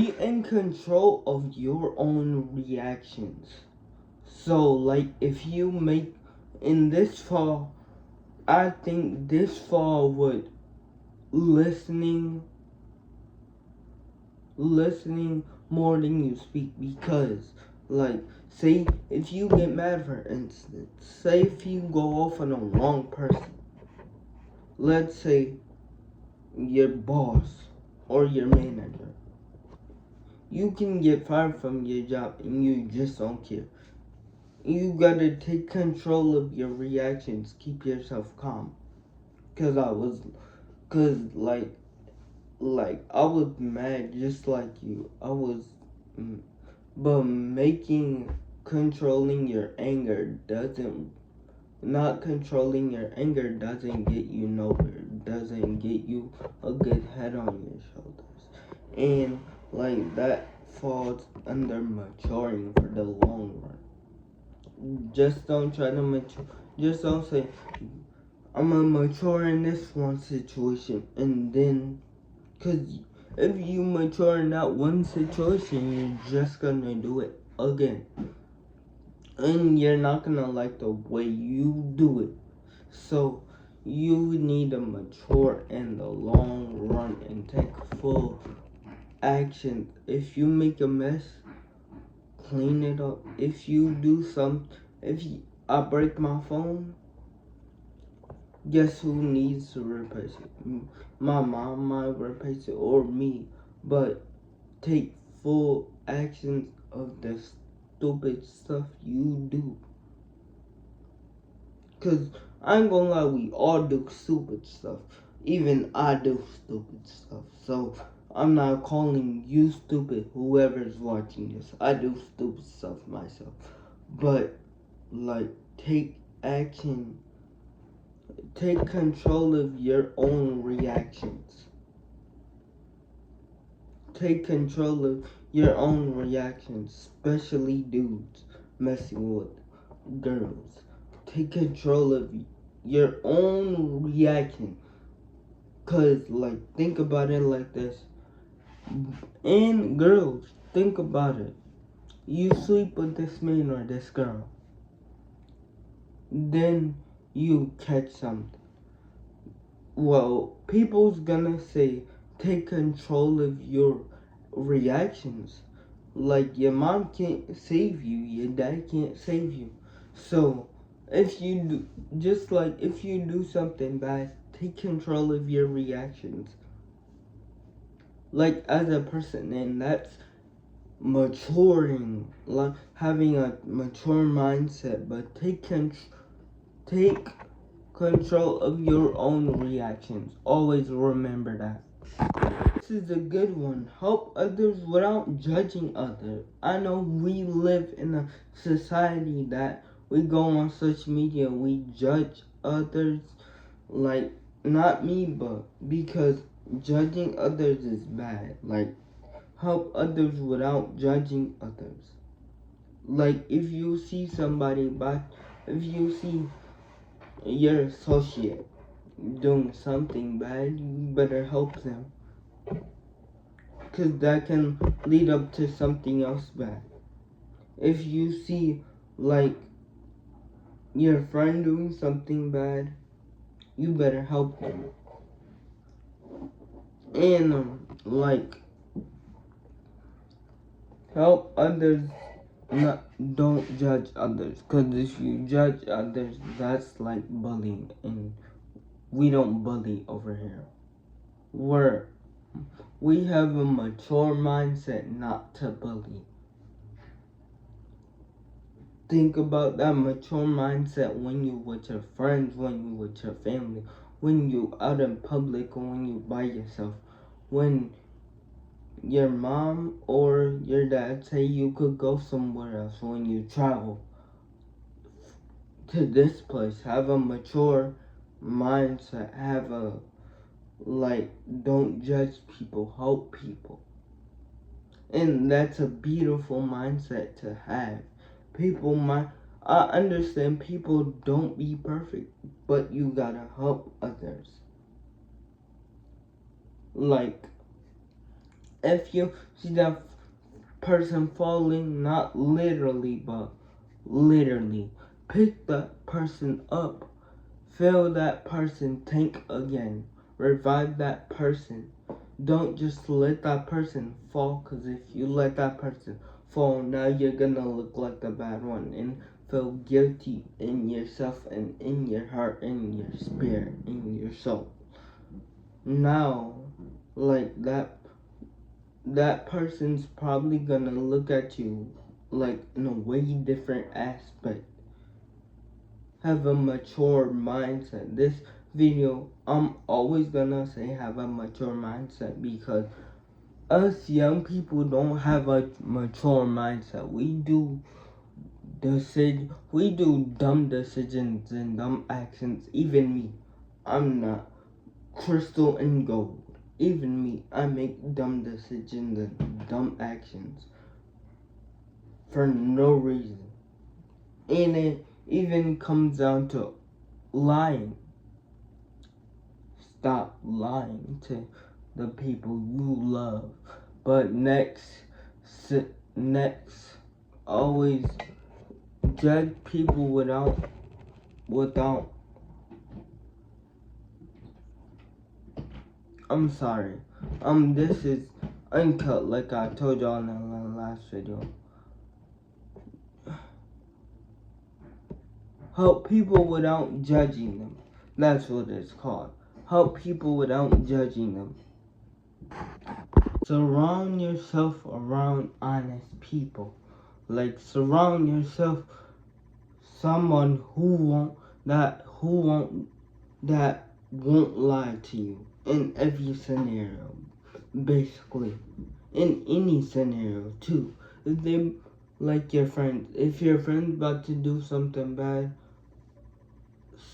Be in control of your own reactions. So, like, if you make in this fall, I think this fall would listening more than you speak, because, like, say if you get mad, for instance, say if you go off on a wrong person, let's say your boss or your manager, you can get fired from your job and you just don't care. You gotta take control of your reactions, keep yourself calm. Cause I was mad just like you. But controlling your anger not controlling your anger doesn't get you nowhere. Doesn't get you a good head on your shoulders. And like that falls under maturing for the long run. Just don't try to mature. Just don't say, I'm gonna mature in this one situation, and then, cause if you mature in that one situation, you're just gonna do it again, and you're not gonna like the way you do it. So you need to mature in the long run and take full action. If you make a mess, clean it up. If you do I break my phone, guess who needs to replace it? My mom might replace it, or me. But take full actions of the stupid stuff you do. Cause I ain't gonna lie, we all do stupid stuff. Even I do stupid stuff. So I'm not calling you stupid, whoever's watching this. I do stupid stuff myself. But like, take action. Take control of your own reactions. Take control of your own reactions, especially dudes messing with girls. Take control of your own reaction. Cause, like, think about it like this. And girls, think about it. You sleep with this man or this girl. Then you catch something. Well, people's gonna say, take control of your reactions. Like, your mom can't save you, your dad can't save you. So if you do, just like if you do something bad, take control of your reactions, like, as a person. And that's maturing, like having a mature mindset. But take control of your own reactions. Always remember that. This is a good one. Help others without judging others. I know we live in a society that we go on social media, we judge others. Like, not me, but because judging others is bad. Like, help others without judging others. Like, if you see if you see your associate doing something bad, you better help them. Because that can lead up to something else bad. If you see, like, your friend doing something bad, you better help them. And, like, help others, don't judge others. Because if you judge others, that's like bullying. And we don't bully over here. We have a mature mindset not to bully. Think about that mature mindset when you with your friends, when you with your family, when you out in public, or when you by yourself. When your mom or your dad say you could go somewhere else, when you travel to this place, have a mature mindset. Don't judge people, help people. And that's a beautiful mindset to have. I understand people don't be perfect, but you gotta help others. Like, If you see that person falling, not literally, but literally, pick that person up, fill that person tank again, revive that person. Don't just let that person fall, because if you let that person fall, now you're gonna look like the bad one and feel guilty in yourself and in your heart, in your spirit, in your soul. Now, like that person's probably gonna look at you like in a way different aspect. Have a mature mindset. This video, I'm always gonna say have a mature mindset because us young people don't have a mature mindset. We do dumb decisions and dumb actions. Even me, I'm not crystal and gold. Even me, I make dumb decisions and dumb actions for no reason. And it even comes down to lying. Stop lying to the people you love. But next, always judge people without. I'm sorry. This is uncut, like I told y'all in the last video. Help people without judging them. That's what it's called. Help people without judging them. Surround yourself around honest people. Like surround yourself someone who won't lie to you in every scenario. Basically. In any scenario too. If they like your friends, if your friend's about to do something bad,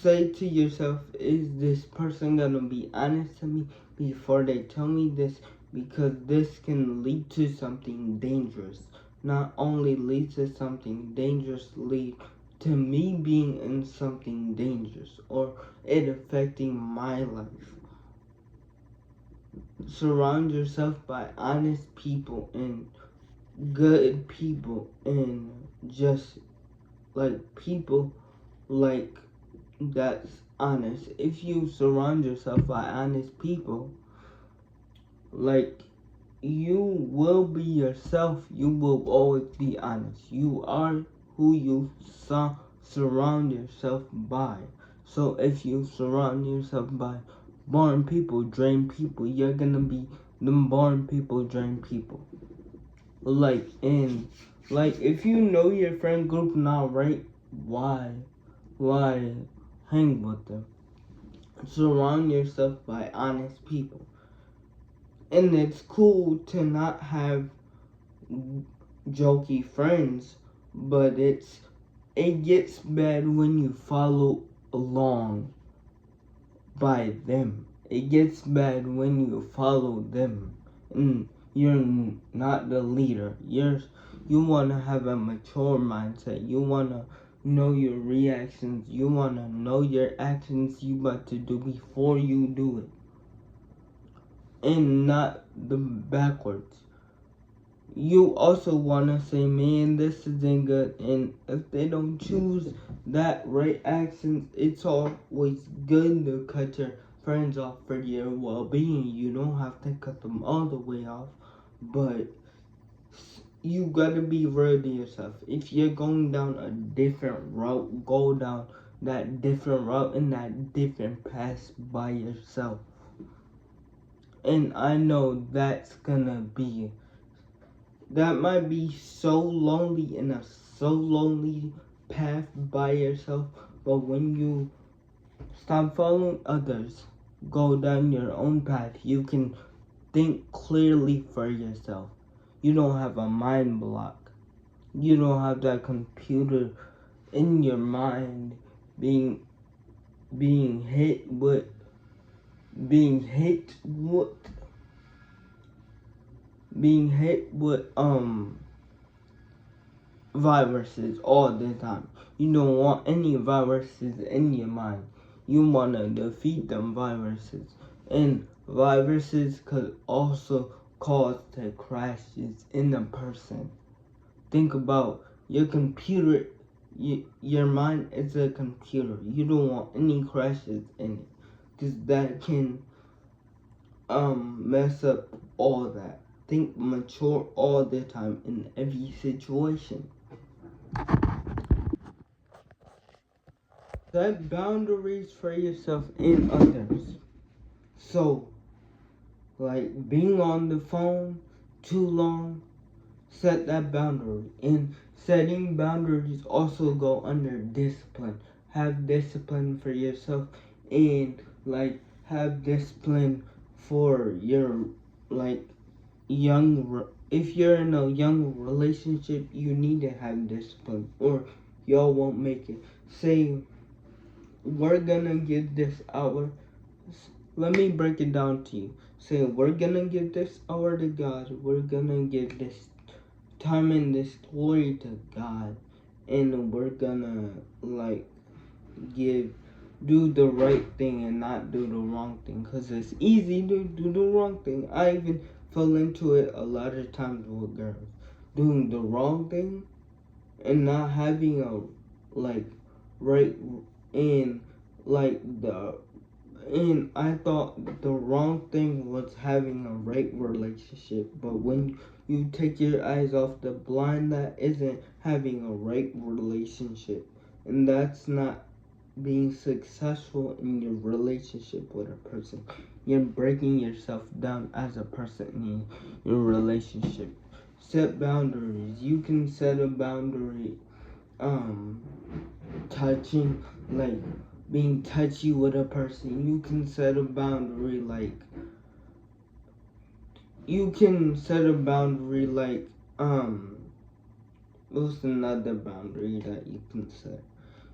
say to yourself, is this person gonna be honest to me before they tell me this? Because this can lead to something dangerous. Not only lead to something dangerous, lead to me being in something dangerous or it affecting my life. Surround yourself by honest people and good people and just like people like that's honest. If you surround yourself by honest people, like you will be yourself, you will always be honest. You are who you surround yourself by. So if you surround yourself by boring people, drain people, you're gonna be them boring people, drain people. Like if you know your friend group not right, why hang with them? Surround yourself by honest people. And it's cool to not have jokey friends, but it gets bad when you follow along by them. It gets bad when you follow them and you're not the leader. You want to have a mature mindset. You want to know your reactions. You want to know your actions you about to do before you do it. And not the backwards. You also want to say, man, this isn't good. And if they don't choose that right actions, it's always good to cut your friends off for your well-being. You don't have to cut them all the way off, but you gotta be real to yourself. If you're going down a different route, go down that different route and that different path by yourself. And I know that might be so lonely in a so lonely path by yourself, but when you stop following others, go down your own path, you can think clearly for yourself. You don't have a mind block. You don't have that computer in your mind being hit with viruses all the time. You don't want any viruses in your mind. You want to defeat them viruses. And viruses could also cause to crashes in the person. Think about your computer. Your mind is a computer. You don't want any crashes in it, because that can mess up all that. Think mature all the time in every situation. Set boundaries for yourself and others. So, like being on the phone too long, set that boundary. And setting boundaries also go under discipline. Have discipline for yourself, and like have discipline for your like if you're in a young relationship, you need to have discipline or y'all won't make it. Say we're gonna give this hour. Let me break it down to you. Say we're gonna give this hour to God. We're gonna give this time in this story to God, and we're gonna like do the right thing and not do the wrong thing, because it's easy to do the wrong thing. I even fell into it a lot of times with girls, doing the wrong thing and not having a like right in like the and I thought the wrong thing was having a right relationship, but when you take your eyes off the blind, that isn't having a right relationship, and that's not being successful in your relationship with a person. You're breaking yourself down as a person in your relationship. Set boundaries. You can set a boundary touching, like being touchy with a person. You can set a boundary like what's another boundary that you can set?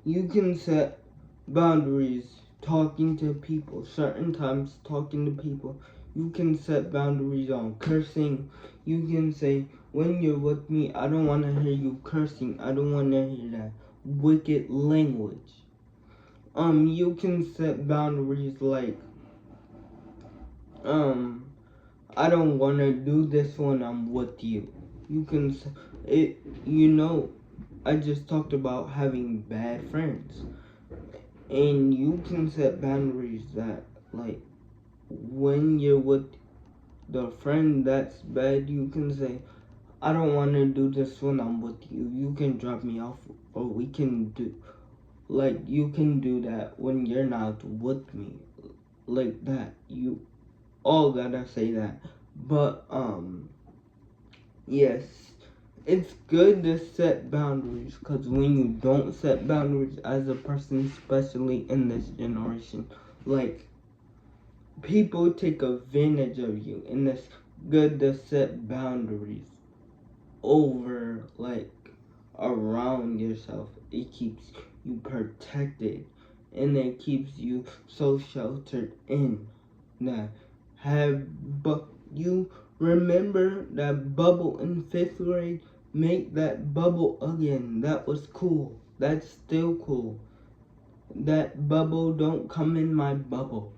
You can set boundaries talking to people, certain times talking to people. You can set boundaries on cursing. You can say, when you're with me, I don't want to hear you cursing. I don't want to hear that wicked language. You can set boundaries like, I don't want to do this when I'm with you. You can, I just talked about having bad friends. And you can set boundaries that, like, when you're with the friend that's bad, you can say, I don't want to do this when I'm with you. You can drop me off, or we can you can do that when you're not with me. Like that. You all gotta say that. But, yes. It's good to set boundaries, because when you don't set boundaries as a person, especially in this generation, like, people take advantage of you, and it's good to set boundaries over, like, around yourself. It keeps you protected, and it keeps you so sheltered in that but you remember that bubble in 5th grade? Make that bubble again. That was cool. That's still cool. That bubble don't come in my bubble.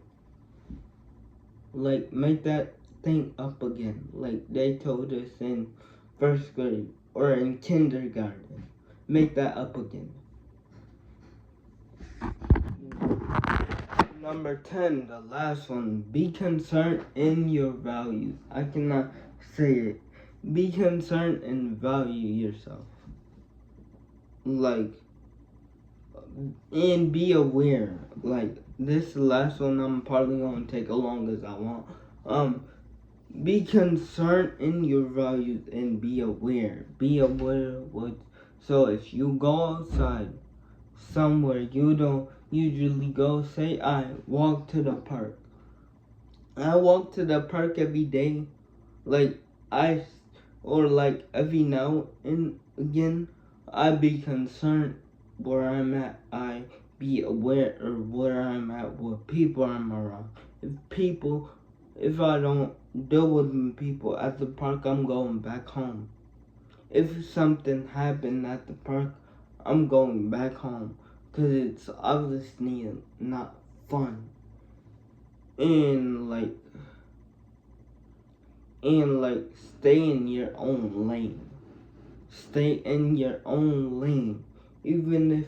Like, make that thing up again. Like they told us in 1st grade or in kindergarten. Make that up again. Number 10, the last one. Be concerned in your values. I cannot say it. Be concerned and value yourself. Like, and be aware. Like, this last one I'm probably gonna take as long as I want. Be concerned in your values and be aware. Be aware what. So if you go outside somewhere you don't usually go, say I walk to the park. I walk to the park every day. Like like every now and again, I be concerned where I'm at. I be aware of where I'm at, what people I'm around. If I don't deal with people at the park, I'm going back home. If something happened at the park, I'm going back home, because it's obviously not fun. And like, and like stay in your own lane. Stay in your own lane. Even if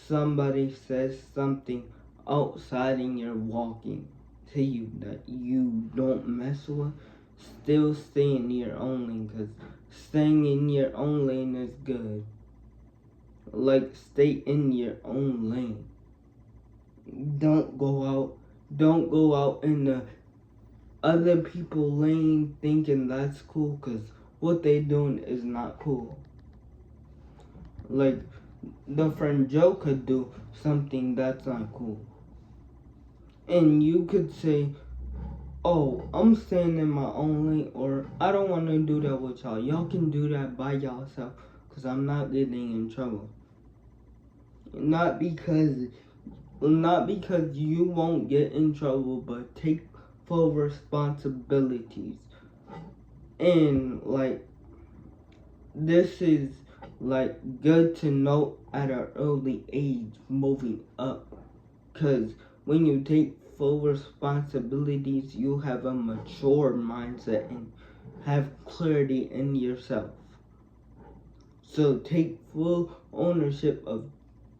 somebody says something outside and you're walking to you that you don't mess with, still stay in your own lane, because staying in your own lane is good. Like, stay in your own lane. Don't go out in the other people lane thinking that's cool, because what they doing is not cool. Like, the friend Joe could do something that's not cool, and you could say, oh, I'm staying in my own lane, or I don't want to do that with y'all. Y'all can do that by yourself, because I'm not getting in trouble. Not because you won't get in trouble, but take full responsibilities. And like, this is like good to know at an early age moving up, because when you take full responsibilities, you have a mature mindset and have clarity in yourself. So take full ownership of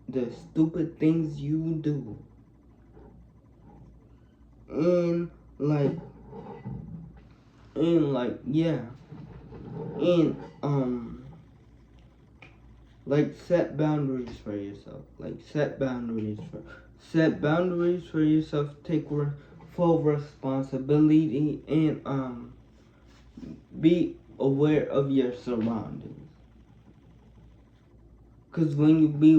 the stupid things you do. And like, yeah. And like, set boundaries for yourself. Set boundaries for yourself. Take full responsibility, and be aware of your surroundings. Because when you be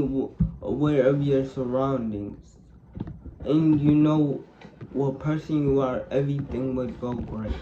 aware of your surroundings and you know what person you are, everything would go great.